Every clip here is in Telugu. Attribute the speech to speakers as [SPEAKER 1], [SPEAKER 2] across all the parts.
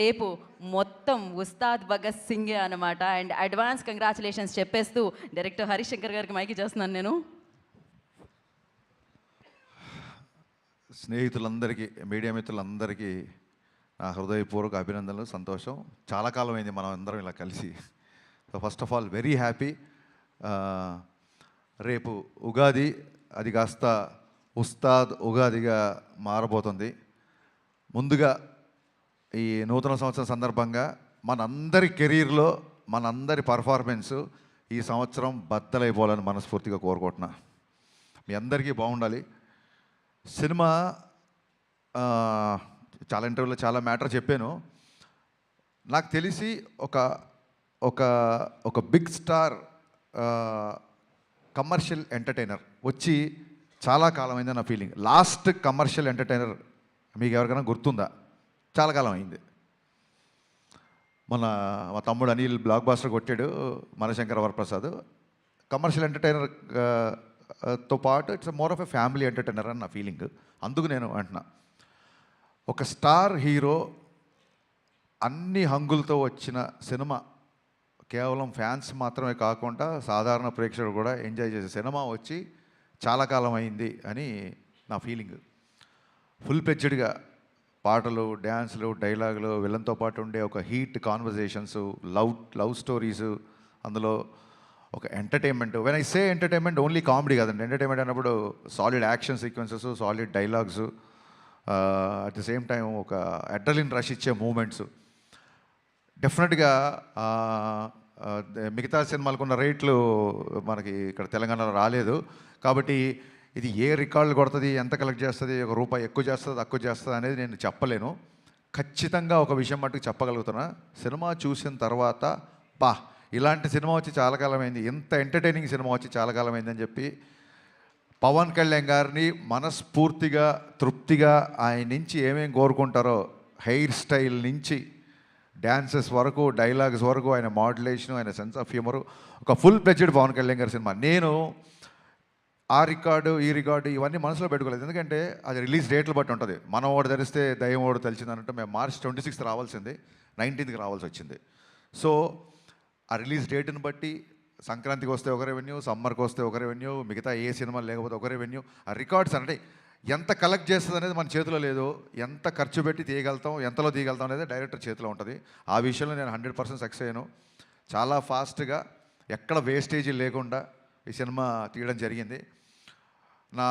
[SPEAKER 1] రేపు మొత్తం ఉస్తాద్ భగత్ సింగే అనమాట. అండ్ అడ్వాన్స్ కంగ్రాచులేషన్స్ చెప్పేస్తూ డైరెక్టర్ హరిశంకర్ గారికి మైకి చేస్తున్నాను నేను.
[SPEAKER 2] స్నేహితులందరికీ, మీడియా మిత్రులందరికీ నా హృదయపూర్వక అభినందనలు, సంతోషం. చాలా కాలం అయింది మనం అందరం ఇలా కలిసి. So first of all very happy. రేపు ఉగాది, అది కాస్త ఉస్తాద్ ఉగాదిగా మారబోతుంది. ముందుగా ఈ నూతన సంవత్సరం సందర్భంగా మనందరి కెరీర్లో మనందరి పర్ఫార్మెన్సు ఈ సంవత్సరం బద్దలైపోవాలని మనస్ఫూర్తిగా కోరుకుంటున్నా. మీ అందరికీ బాగుండాలి. సినిమా చాలా ఇంటర్వ్యూలో చాలా మ్యాటర్ చెప్పాను. నాకు తెలిసి ఒక ఒక ఒక బిగ్ స్టార్ కమర్షియల్ ఎంటర్టైనర్ వచ్చి చాలా కాలం అయింది నా ఫీలింగ్. లాస్ట్ కమర్షియల్ ఎంటర్టైనర్ మీకు ఎవరికైనా గుర్తుందా? చాలా కాలం అయింది. మా తమ్ముడు అనిల్ బ్లాక్ బాస్టర్ కొట్టాడు, మనశంకర వరప్రసాద్. కమర్షియల్ ఎంటర్టైనర్ తో పాటు it's more of a family entertainer అని నా ఫీలింగ్. అందుకు నేను అంటున్నా, ఒక స్టార్ హీరో అన్ని హంగులతో వచ్చిన సినిమా, కేవలం ఫ్యాన్స్ మాత్రమే కాకుండా సాధారణ ప్రేక్షకులు కూడా ఎంజాయ్ చేసే సినిమా వచ్చి చాలా కాలం అయింది అని నా ఫీలింగ్. ఫుల్ ప్లెడ్జ్డ్గా పాటలు, డ్యాన్సులు, డైలాగులు, విలన్తో పాటు ఉండే ఒక హీట్ కాన్వర్జేషన్స్, లవ్ స్టోరీసు, అందులో ఒక entertainment. When I say entertainment only comedy కాదండి. ఎంటర్టైన్మెంట్ అన్నప్పుడు solid action sequences, solid dialogues, at the same time ఒక అడ్రలిన్ రష్ ఇచ్చే మూమెంట్స్. డెఫినెట్గా మిగతా సినిమాలకు ఉన్న రేట్లు మనకి ఇక్కడ తెలంగాణలో రాలేదు. కాబట్టి ఇది ఏ రికార్డులు కొడుతుంది, ఎంత కలెక్ట్ చేస్తుంది, ఒక రూపాయి ఎక్కువ చేస్తుంది, తక్కువ చేస్తుంది అనేది నేను చెప్పలేను. ఖచ్చితంగా ఒక విషయం మట్టుకు చెప్పగలుగుతున్నా, సినిమా చూసిన తర్వాత ఇలాంటి సినిమా వచ్చి చాలా కాలమైంది, ఇంత ఎంటర్టైనింగ్ సినిమా వచ్చి చాలా కాలమైందని చెప్పి పవన్ కళ్యాణ్ గారిని మనస్ఫూర్తిగా, తృప్తిగా ఆయన నుంచి ఏమేమి కోరుకుంటారో, హెయిర్ స్టైల్ నుంచి డ్యాన్సెస్ వరకు, డైలాగ్స్ వరకు, ఆయన మాడ్యులేషను, ఆయన సెన్స్ ఆఫ్ హ్యూమరు, ఒక ఫుల్ ప్లెడ్జ్డ్ పవన్ కళ్యాణ్ గారి సినిమా. నేను ఆ రికార్డు, ఈ రికార్డు ఇవన్నీ మనసులో పెట్టుకోలేదు. ఎందుకంటే అది రిలీజ్ డేట్లు బట్టి ఉంటుంది. మనం ఓడి ధరిస్తే దయ్యం ఓడి తెలిసింది అన్నట్టు మేము మార్చ్ 26th రావాల్సింది, 19th రావాల్సి వచ్చింది. సో ఆ రిలీజ్ డేట్ని బట్టి సంక్రాంతికి వస్తే ఒక రెవెన్యూ, సమ్మర్కి వస్తే ఒక రెవెన్యూ, మిగతా ఏ సినిమా లేకపోతే ఒక రెవెన్యూ. ఆ రికార్డ్స్ అంటే ఎంత కలెక్ట్ చేస్తుంది అనేది మన చేతిలో లేదు. ఎంత ఖర్చు పెట్టి తీయగలుగుతాం, ఎంతలో తీయగలుగుతాం అనేది డైరెక్టర్ చేతిలో ఉంటుంది. ఆ విషయంలో నేను 100% సక్సెస్ అయ్యాను. చాలా ఫాస్ట్గా, ఎక్కడ వేస్టేజీ లేకుండా ఈ సినిమా తీయడం జరిగింది. నా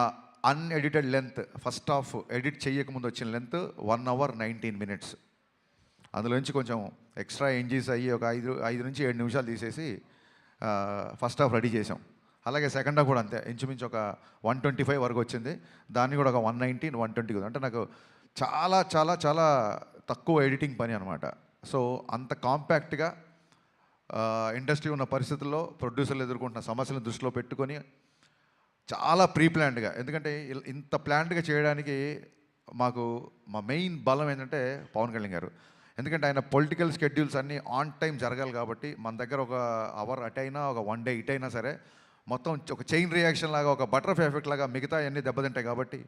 [SPEAKER 2] unedited length, first half edit చేయకముందు వచ్చిన లెంత్ 1 hour 19 minutes. అందులోంచి కొంచెం ఎక్స్ట్రా ఎంజీస్ అయ్యి ఒక 5 నుంచి 7 నిమిషాలు తీసేసి ఫస్ట్ హాఫ్ రెడీ చేసాం. అలాగే సెకండ్ హాఫ్ కూడా అంతే, ఇంచుమించు ఒక 125 వరకు వచ్చింది. దాన్ని కూడా ఒక 119, 120. అంటే నాకు చాలా చాలా చాలా తక్కువ ఎడిటింగ్ పని అనమాట. సో అంత కాంపాక్ట్గా ఇండస్ట్రీ ఉన్న పరిస్థితుల్లో ప్రొడ్యూసర్లు ఎదుర్కొంటున్న సమస్యలను దృష్టిలో పెట్టుకొని చాలా ప్రీ ప్లాన్డ్గా, ఎందుకంటే ఇంత ప్లాన్డ్గా చేయడానికి మా మెయిన్ బలం ఏంటంటే పవన్ కళ్యాణ్ గారు. ఎందుకంటే ఆయన పొలిటికల్ స్కెడ్యూల్స్ అన్నీ ఆన్ టైం జరగాలి కాబట్టి మన దగ్గర ఒక అవర్ అటు అయినా, ఒక 1 day ఇటు అయినా సరే మొత్తం ఒక చైన్ రియాక్షన్ లాగా, ఒక బటర్ఫ్లై ఎఫెక్ట్ లాగా మిగతా అన్నీ దెబ్బతింటాయి. కాబట్టి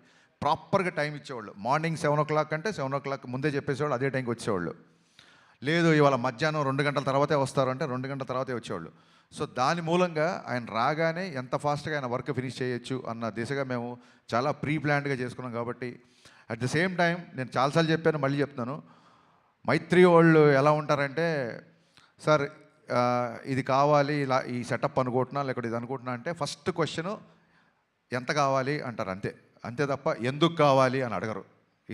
[SPEAKER 2] ప్రాపర్గా టైం ఇచ్చేవాళ్ళు. మార్నింగ్ 7 o'clock అంటే 7 o'clock ముందే చెప్పేసేవాళ్ళు, అదే టైంకి వచ్చేవాళ్ళు. లేదు ఇవాళ మధ్యాహ్నం 2 గంటల తర్వాతే వస్తారు అంటే 2 గంటల తర్వాతే వచ్చేవాళ్ళు. సో దాని మూలంగా ఆయన రాగానే ఎంత ఫాస్ట్గా ఆయన వర్క్ ఫినిష్ చేయొచ్చు అన్న దిశగా మేము చాలా ప్రీ ప్లాన్డ్గా చేసుకున్నాం. కాబట్టి అట్ ది సేమ్ టైం నేను చాలాసార్లు చెప్పాను, మళ్ళీ చెప్తున్నాను, మైత్రి వాళ్ళు ఎలా ఉంటారంటే, సార్ ఇది కావాలి, ఇలా ఈ సెటప్ అనుకుంటున్నా, లేకపోతే ఇది అనుకుంటున్నా అంటే ఫస్ట్ క్వశ్చను ఎంత కావాలి అంటారు, అంతే. అంతే తప్ప ఎందుకు కావాలి అని అడగరు.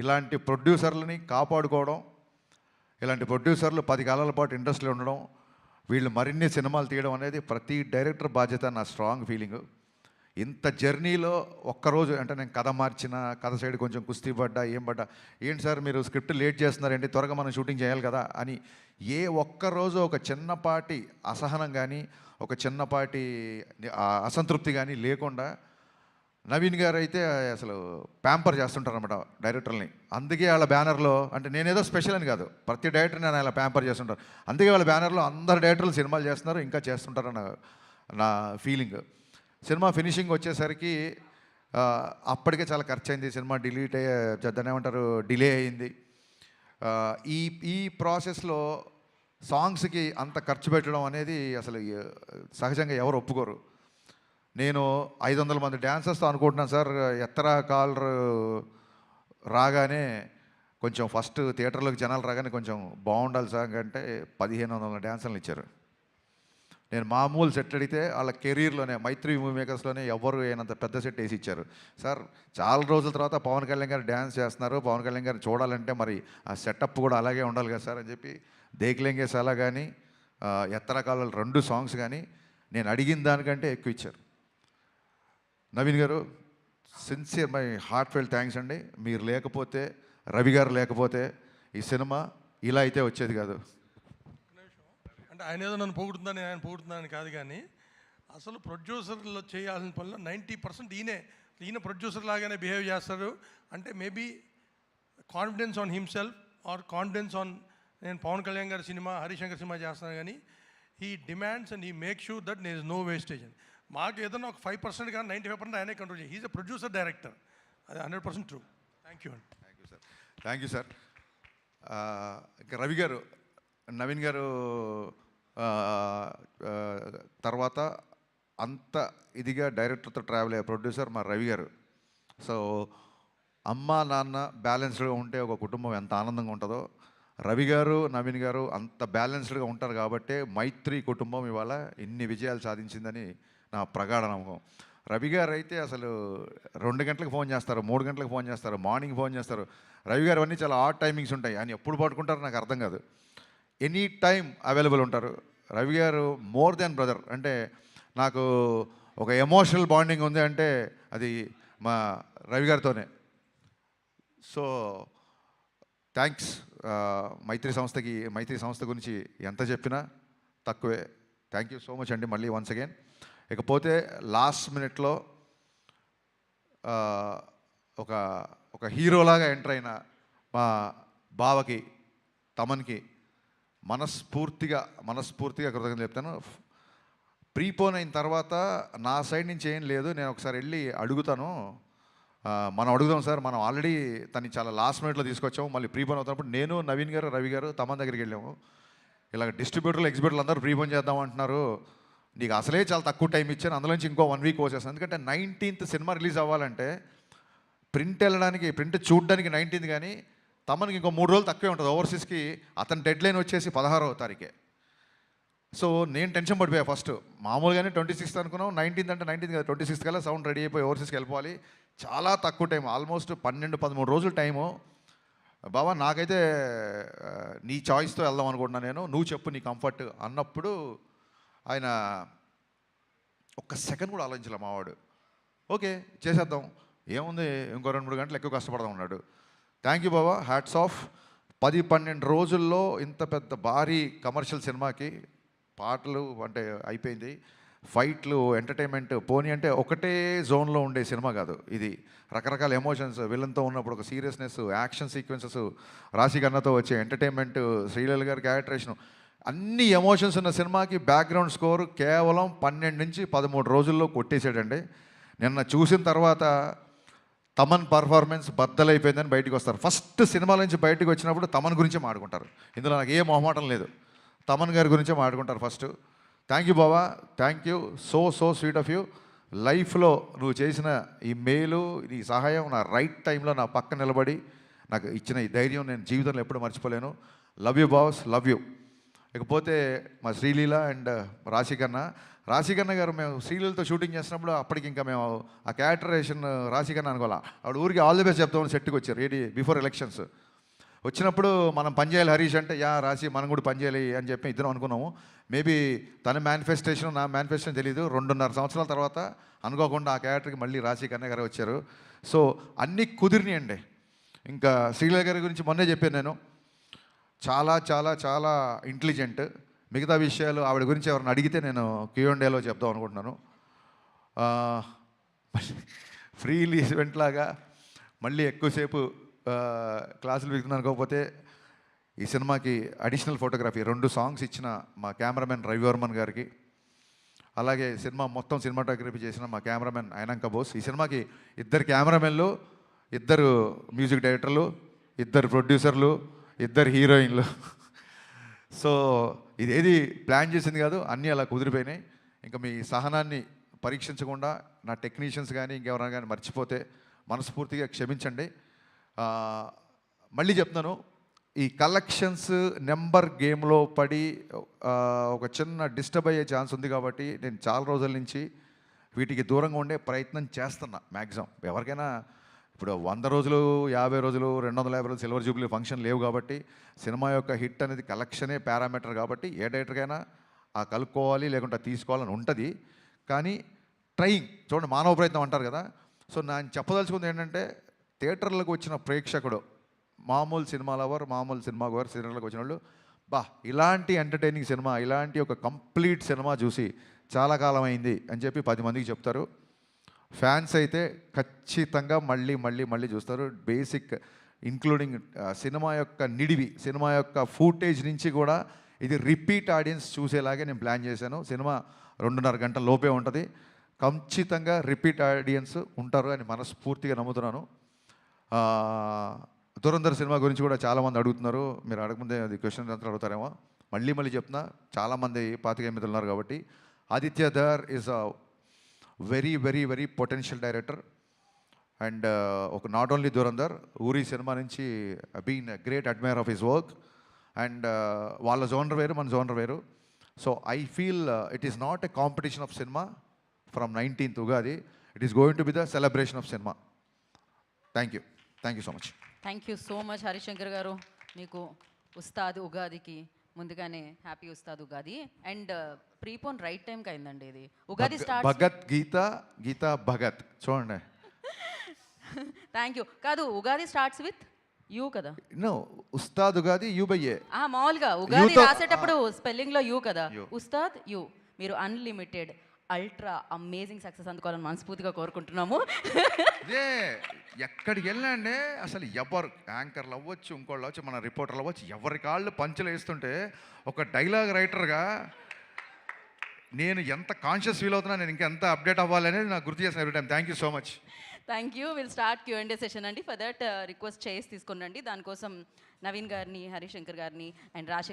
[SPEAKER 2] ఇలాంటి ప్రొడ్యూసర్లని కాపాడుకోవడం, ఇలాంటి ప్రొడ్యూసర్లు 10 కాలాల పాటు ఇండస్ట్రీలో ఉండడం, వీళ్ళు మరిన్ని సినిమాలు తీయడం అనేది ప్రతి డైరెక్టర్ బాధ్యత, నా స్ట్రాంగ్ ఫీలింగు. ఇంత జర్నీలో ఒక్కరోజు అంటే నేను కథ మార్చిన, కథ సైడ్ కొంచెం కుస్తీ పడ్డా, ఏం పడ్డా, ఏంటి సార్ మీరు స్క్రిప్ట్ లేట్ చేస్తున్నారండి, త్వరగా మనం షూటింగ్ చేయాలి కదా అని ఏ ఒక్కరోజు ఒక చిన్నపాటి అసహనం కానీ, ఒక చిన్నపాటి అసంతృప్తి కానీ లేకుండా నవీన్ గారు అయితే అసలు ప్యాంపర్ చేస్తుంటారన్నమాట డైరెక్టర్ని. అందుకే వాళ్ళ బ్యానర్లో, అంటే నేనేదో స్పెషల్ అని కాదు, ప్రతి డైరెక్టర్ నేను అలా ప్యాంపర్ చేస్తుంటారు. అందుకే వాళ్ళ బ్యానర్లో అందరు డైరెక్టర్లు సినిమాలు చేస్తున్నారు, ఇంకా చేస్తుంటారన్న నా ఫీలింగ్. సినిమా ఫినిషింగ్ వచ్చేసరికి అప్పటికే చాలా ఖర్చు అయింది. సినిమా డిలీట్ దాన్ని ఏమంటారు, డిలే అయింది. ఈ ఈ ప్రాసెస్లో సాంగ్స్కి అంత ఖర్చు పెట్టడం అనేది అసలు సహజంగా ఎవరు ఒప్పుకోరు. నేను 500 మంది డ్యాన్సర్స్తో అనుకుంటున్నాను సార్. ఎత్తరా కాలర్ రాగానే కొంచెం ఫస్ట్ థియేటర్లోకి జనాలు రాగానే కొంచెం బాగుండాలి సార్ అంటే 1500 డ్యాన్సర్లు ఇచ్చారు. నేను మామూలు సెట్ అడిగితే వాళ్ళ కెరీర్లోనే మైత్రి మూవీ మేకర్స్లోనే ఎవరు అయినంత పెద్ద సెట్ వేసి ఇచ్చారు. సార్ చాలా రోజుల తర్వాత పవన్ కళ్యాణ్ గారు డ్యాన్స్ చేస్తున్నారు, పవన్ కళ్యాణ్ గారిని చూడాలంటే మరి ఆ సెటప్ కూడా అలాగే ఉండాలి కదా సార్ అని చెప్పి దేక్లేంగే సాలా కానీ ఎత్తరకాల 2 సాంగ్స్ కానీ నేను అడిగిన దానికంటే ఎక్కువ ఇచ్చారు. నవీన్ గారు, sincere my heartfelt thanks అండి. మీరు లేకపోతే, రవి గారు లేకపోతే ఈ సినిమా ఇలా అయితే వచ్చేది కాదు.
[SPEAKER 3] అంటే ఆయన ఏదో నన్ను పొగుడుతుందని ఆయన పొగుడుతుందని కాదు, కానీ అసలు ప్రొడ్యూసర్లో చేయాల్సిన పనిలో 90% ఈయన ప్రొడ్యూసర్ లాగానే బిహేవ్ చేస్తారు. అంటే maybe confidence on himself or confidence on నేను పవన్ కళ్యాణ్ గారి సినిమా, హరిశంకర్ సినిమా చేస్తున్నాను, కానీ he demands and he make sure that there is no wastage. మాకు ఏదైనా ఒక 5% కానీ 95% ఆయనే కంట్రోల్ చేయాలి. He is a producer director. అది 100% ట్రూ. థ్యాంక్ యూ అండి.
[SPEAKER 2] Thank you sir. ఇంకా రవి గారు, నవీన్ గారు తర్వాత అంత ఇదిగా డైరెక్టర్తో ట్రావెల్ అయ్యే ప్రొడ్యూసర్ మా రవి గారు. సో అమ్మ నాన్న బ్యాలెన్స్డ్గా ఉంటే ఒక కుటుంబం ఎంత ఆనందంగా ఉంటుందో, రవి గారు నవీన్ గారు అంత బ్యాలెన్స్డ్గా ఉంటారు కాబట్టే మైత్రి కుటుంబం ఇవాళ ఇన్ని విజయాలు సాధించిందని నా ప్రగాఢ నమ్మకం. రవి గారు అయితే అసలు 2 గంటలకు ఫోన్ చేస్తారు, 3 గంటలకు ఫోన్ చేస్తారు, మార్నింగ్ ఫోన్ చేస్తారు. రవి గారు అన్నీ చాలా ఆడ్ టైమింగ్స్ ఉంటాయి. ఆయన ఎప్పుడు పట్టుకుంటారో నాకు అర్థం కాదు. ఎనీ టైం అవైలబుల్ ఉంటారు. రవి గారు మోర్ దెన్ బ్రదర్. అంటే నాకు ఒక ఎమోషనల్ బాండింగ్ ఉంది అంటే అది మా రవి గారితోనే. So thanks. మైత్రి సంస్థ గురించి ఎంత చెప్పినా తక్కువే. థ్యాంక్ యూ సో మచ్ అండి మళ్ళీ వన్స్ అగైన్. ఇకపోతే లాస్ట్ మినిట్లో ఒక హీరోలాగా ఎంటర్ అయిన మా బావకి, తమన్కి మనస్ఫూర్తిగా కృతజ్ఞతలు చెప్తాను. ప్రీపోన్ అయిన తర్వాత నా సైడ్ నుంచి ఏం లేదు, నేను ఒకసారి వెళ్ళి అడుగుతాను. మనం అడుగుదాం సార్, మనం ఆల్రెడీ తను చాలా లాస్ట్ మినిట్లో తీసుకొచ్చాము. మళ్ళీ ప్రీపోన్ అవుతున్నప్పుడు నేను, నవీన్ గారు, రవి గారు తమన్ దగ్గరికి వెళ్ళాము. ఇలా డిస్ట్రిబ్యూటర్లు, ఎగ్జిబ్యూటర్లు అందరూ ప్రీపోన్ చేద్దాం అంటున్నారు. నీకు అసలే చాలా తక్కువ టైం ఇచ్చాను, అందులో నుంచి ఇంకో 1 వీక్ వచ్చేస్తాను. ఎందుకంటే 19th సినిమా రిలీజ్ అవ్వాలంటే ప్రింట్ చూడడానికి 19th, కానీ తమనికి ఇంకో 3 రోజులు తక్కువే ఉంటుంది. ఓవర్సీస్కి అతని డెడ్ లైన్ వచ్చేసి 16వ తారీఖే. సో నేను టెన్షన్ పడిపోయా. ఫస్ట్ మామూలుగానే 26th అనుకున్నాం, 19th అంటే 19th కదా, 26th కల్లా సౌండ్ రెడీ అయిపోయి ఓవర్సీస్కి వెళ్ళిపోవాలి. చాలా తక్కువ టైం, ఆల్మోస్ట్ 12-13 రోజులు టైము. బాబా నాకైతే నీ చాయిస్తో వెళ్దాం అనుకుంటున్నాను, నేను నువ్వు చెప్పు నీ కంఫర్ట్ అన్నప్పుడు ఆయన ఒక్క సెకండ్ కూడా ఆలోచించలే మావాడు. ఓకే చేసేద్దాం, ఏముంది ఇంకో 2-3 గంటలు ఎక్కువ కష్టపడదాం అన్నాడు. Thank you Baba, hats off. 10-12 రోజుల్లో ఇంత పెద్ద భారీ కమర్షియల్ సినిమాకి పాటలు అంటే అయిపోయింది, ఫైట్లు, ఎంటర్టైన్మెంట్ పోనీ అంటే ఒకటే జోన్లో ఉండే సినిమా కాదు ఇది. రకరకాల ఎమోషన్స్, విలన్తో ఉన్నప్పుడు ఒక సీరియస్నెస్, యాక్షన్ సీక్వెన్సెస్, రాశికన్నతో వచ్చే ఎంటర్టైన్మెంట్, శ్రీలీల గారి క్యారెక్టరేషన్, అన్ని ఎమోషన్స్ ఉన్న సినిమాకి బ్యాక్గ్రౌండ్ స్కోర్ కేవలం 12-13 రోజుల్లో కొట్టేసాడండి. నిన్న చూసిన తర్వాత తమన్ పర్ఫార్మెన్స్ బద్దలైపోయిందని బయటకు వస్తారు. ఫస్ట్ సినిమాల నుంచి బయటకు వచ్చినప్పుడు తమన్ గురించే మాట్లాడుకుంటారు. ఇందులో నాకు ఏ మొహమాటం లేదు, తమన్ గారి గురించే మాట్లాడుకుంటారు first. Thank you Baba, thank you, so sweet of you. లైఫ్లో నువ్వు చేసిన ఈ మేలు, నీ సహాయం నా రైట్ టైంలో నా పక్క నిలబడి నాకు ఇచ్చిన ఈ ధైర్యం నేను జీవితంలో ఎప్పుడు మర్చిపోలేను. Love you boss, love you. ఇకపోతే మా శ్రీలీల అండ్ రాశికన్న గారు, మేము శ్రీలీలతో షూటింగ్ చేసినప్పుడు అప్పటికి ఇంకా మేము ఆ క్యారెక్టరేషన్ రాశికన్న అనుకోవాలా, ఆవిడ ఊరికి ఆల్ ది బెస్ట్ చెప్తామని సెట్కి వచ్చారు రెడీ బిఫోర్ ఎలక్షన్స్. వచ్చినప్పుడు మనం పనిచేయాలి హరీష్ అంటే, యా రాశి మనం కూడా పనిచేయాలి అని చెప్పి ఇద్దరం అనుకున్నాము. మేబీ తన మేనిఫెస్టేషన్ నా మేనిఫెస్టేషన్ తెలీదు. 2.5 సంవత్సరాల తర్వాత అనుకోకుండా ఆ క్యారెక్టర్కి మళ్ళీ రాశికన్న గారు వచ్చారు. సో అన్నీ కుదిరినాయండి. ఇంకా శ్రీలీల గారి గురించి మొన్నే చెప్పాను నేను, చాలా చాలా చాలా ఇంటెలిజెంట్. మిగతా విషయాలు ఆవిడ గురించి ఎవరిని అడిగితే నేను Q&Aలో చెప్దాం అనుకుంటున్నాను. ఫ్రీ ఈవెంట్ లాగా మళ్ళీ ఎక్కువసేపు క్లాసులు విగుతున్నాను. అనుకోకపోతే ఈ సినిమాకి అడిషనల్ ఫోటోగ్రఫీ 2 సాంగ్స్ ఇచ్చిన మా కెమెరామెన్ రవివర్మన్ గారికి, అలాగే సినిమా మొత్తం సినిమాటోగ్రఫీ చేసిన మా కెమెరామెన్ అయినంక బోస్. ఈ సినిమాకి 2 కెమెరామెన్లు, 2 మ్యూజిక్ డైరెక్టర్లు, 2 ప్రొడ్యూసర్లు, ఇద్దరు హీరోయిన్లు. సో ఇదేది ప్లాన్ చేసింది కాదు, అన్నీ అలా కుదిరిపోయినాయి. ఇంకా మీ సహనాన్ని పరీక్షించకుండా నా టెక్నీషియన్స్ కానీ ఇంకెవరైనా కానీ మర్చిపోతే మనస్ఫూర్తిగా క్షమించండి. ఆ, మళ్ళీ చెప్తున్నాను, ఈ కలెక్షన్స్ నెంబర్ గేమ్లో పడి ఒక చిన్న డిస్టర్బ్ అయ్యే ఛాన్స్ ఉంది కాబట్టి నేను చాలా రోజుల నుంచి వీటికి దూరంగా ఉండే ప్రయత్నం చేస్తున్నా మ్యాక్సిమం. ఎవరికైనా ఇప్పుడు 100 రోజులు, 50 రోజులు, 250 రోజులు సిల్వర్ జూబ్లీ ఫంక్షన్ లేవు కాబట్టి సినిమా యొక్క హిట్ అనేది కలెక్షనే పారామీటర్ కాబట్టి ఏ డైరెక్టర్కైనా ఆ కలుపుకోవాలి లేకుంటే తీసుకోవాలని ఉంటుంది. కానీ ట్రయింగ్ చూడండి, మానవ ప్రయత్నం అంటారు కదా. సో నేను చెప్పదలుచుకుంది ఏంటంటే, థియేటర్లకు వచ్చిన ప్రేక్షకుడు మామూలు సినిమా లవర్, మామూలు సినిమా గోవర్, థియేటర్లకు వచ్చిన వాళ్ళు ఇలాంటి ఎంటర్టైనింగ్ సినిమా, ఇలాంటి ఒక కంప్లీట్ సినిమా చూసి చాలా కాలం అయింది అని చెప్పి 10 మందికి చెప్తారు. ఫ్యాన్స్ అయితే ఖచ్చితంగా మళ్ళీ మళ్ళీ మళ్ళీ చూస్తారు. బేసిక్ ఇంక్లూడింగ్ సినిమా యొక్క నిడివి, సినిమా యొక్క ఫూటేజ్ నుంచి కూడా ఇది రిపీట్ ఆడియన్స్ చూసేలాగే నేను ప్లాన్ చేశాను. సినిమా 2.5 గంటల లోపే ఉంటుంది. ఖచ్చితంగా రిపీట్ ఆడియన్స్ ఉంటారు అని మనస్ఫూర్తిగా నమ్ముతున్నాను. దురంధర్ సినిమా గురించి కూడా చాలామంది అడుగుతున్నారు. మీరు అడగముందే అది క్వశ్చన్ అంతా అడుగుతారేమో. మళ్ళీ మళ్ళీ చెప్తున్నా, చాలామంది పాతిక ఎనిమిది ఉన్నారు కాబట్టి. Aditya Dhar is a very very very potential director. And ఒక not only Dhurandhar, Uri cinema నుంచి been great admire of his work. And వాళ్ళ జోనర్ వేరు, మన జోనర్ వేరు. So I feel it is not a competition of cinema from 19th Ugadi. It is going to be the celebration of cinema. Thank you so much.
[SPEAKER 1] Thank you so much Harishankar గారు. మీకు ఉస్తాద్ ఉగాదికి ముందుగానే happy Ustaad Ugadi. And prepone right టైంకి అయిందండి ఇది. ఉగాది స్టార్ట్
[SPEAKER 2] భగత్ గీత భగత్ చూడండి.
[SPEAKER 1] Thank you. కాదు, ఉగాది స్టార్ట్స్ విత్ యూ కదా.
[SPEAKER 2] No, Ustaad Ugadi U by A.
[SPEAKER 1] మామూలుగా ఉగాది
[SPEAKER 2] యూతో-
[SPEAKER 1] రాసేటప్పుడు స్పెల్లింగ్లో యూ కదా.
[SPEAKER 2] యూ.
[SPEAKER 1] ఉస్తాద్ యూ. మీరు అన్లిమిటెడ్ అల్ట్రా అమేజింగ్ సక్సెస్ అందుకోవాలని మనస్ఫూర్తిగా కోరుకుంటున్నాము.
[SPEAKER 2] ఇదే ఎక్కడికి వెళ్ళండి అసలు ఎవరు యాంకర్లు అవ్వచ్చు, ఇంకోళ్ళు అవ్వచ్చు, మన రిపోర్టర్లు అవ్వచ్చు, ఎవరి కాళ్ళు పంచులు వేస్తుంటే ఒక డైలాగ్ రైటర్గా నేను ఎంత కాన్షియస్ ఫీల్ అవుతున్నా, నేను ఇంకా ఎంత అప్డేట్ అవ్వాలి అనేది నాకు గుర్తు చేసిన every time. Thank you so much.
[SPEAKER 1] Thank you. Will start Q&A session అండి. ఫర్ దట్ రిక్వెస్ట్ చేసి తీసుకునండి. దానికోసం నవీన్ గారిని, హరిశంకర్ గారిని అండ్ రాజశేఖర్